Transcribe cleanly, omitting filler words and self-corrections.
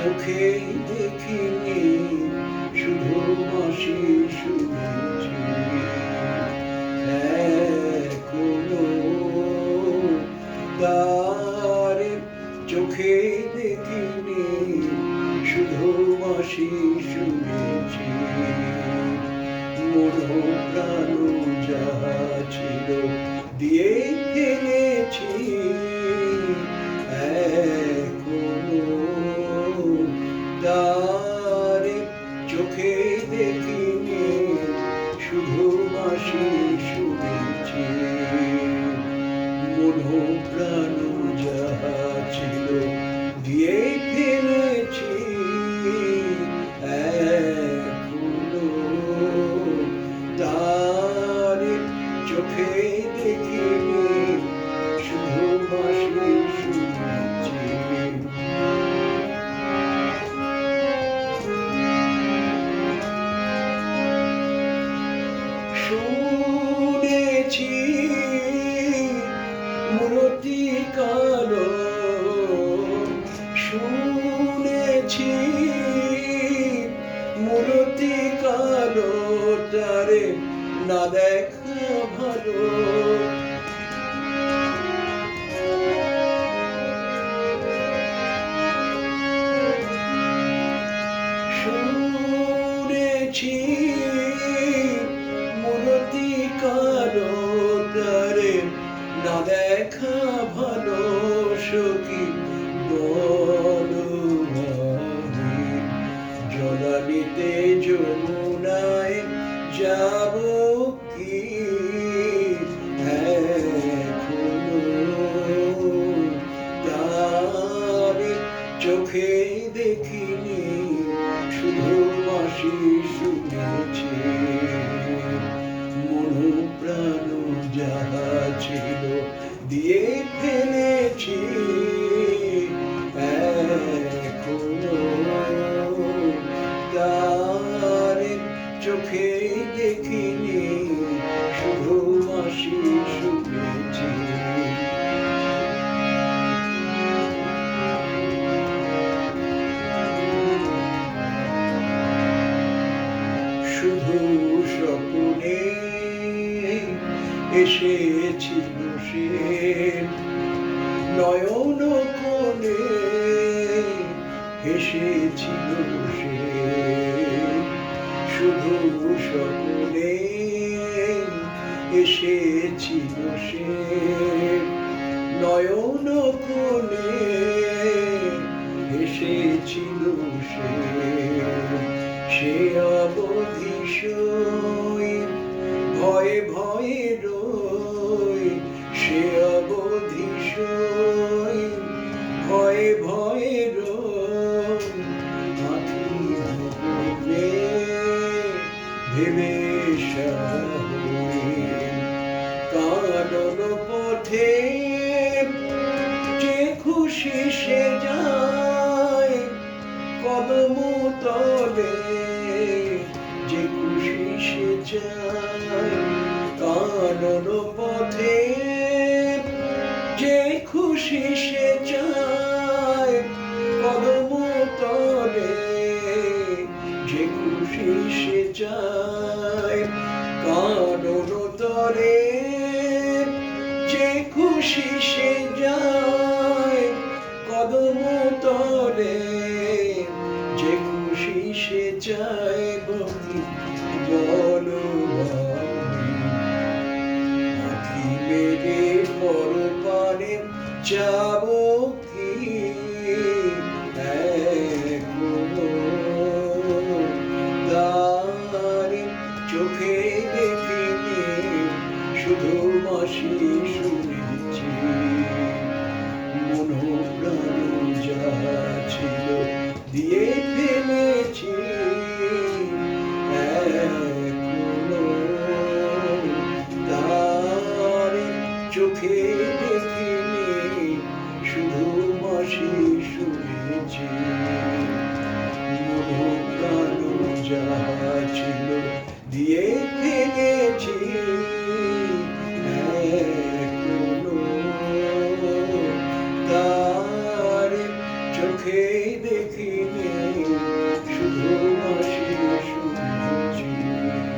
চোখে দেখিনি, শুধু হাসি শুনেছি। এখনো তারে চোখে দেখিনি, শুধু হাসি শুনেছি। মন প্রাণ যাহা ছিল দিয়ে ফেলেছি। এখনো তারে চোখে দেখিনি, শুধু হাসি শুনেছি। মন প্রাণ যাহা ছিল দিয়ে ফেলেছি। এখনো তারে চোখে দেখিনি, শুধু হাসি শুনেছি। শুনেছি মূরতি কালো, শুনেছি মূরতি কালো, তারে না দেখা ভালো। শুনেছি মূরতি কালো, তারে না দেখা ভালো। সখী বলো আমি জলানিতে যমুনায় যাব কি? এখনো তারে চোখে দেখিনি, শুধু হাসি শুনেছি। মন প্রাণ যাহা ছিল দিয়ে ফেলেছি। এখনো তারে চোখে দেখিনি, শুধু হাসি শুনেছি। শুধু স্বপ্নে এসেছিল সে, নয়ন কোণে হেসেছিল সে। শুধু স্বপ্নে এসেছিল সে, নয়ন কোণে হেসেছিল সে। সে অবধি সই ভয়ে ভয়ে রই, সে অবধি সই ভয়ে ভয়ে রই। আঁখি ভুলে ভেবে কানন পথে যে খুশি সে যায়, কদম তলে যে খুশি সে যায়। কানন পথে যে খুশি সে যায়, কদম তলে যে খুশি সে যায়। কানন তলে যে খুশি সে যায়, কদম তলে যে খুশি সে যায়। বলি বলো আমি আঁখি মেরে পরপারে যাব কি? এখনো তারে চোখে দেখিনি, শুধু হাসি শুনেছি। মন প্রাণ যাহা ছিল দিয়ে ফেলেছি। এখনো তারে চোখে দেখিনি, শুধু হাসি শুনেছি। মন প্রাণ যাহা ছিল দিয়ে ফেলেছি। এখনো তারে চোখে চোখে দেখিনি শুধু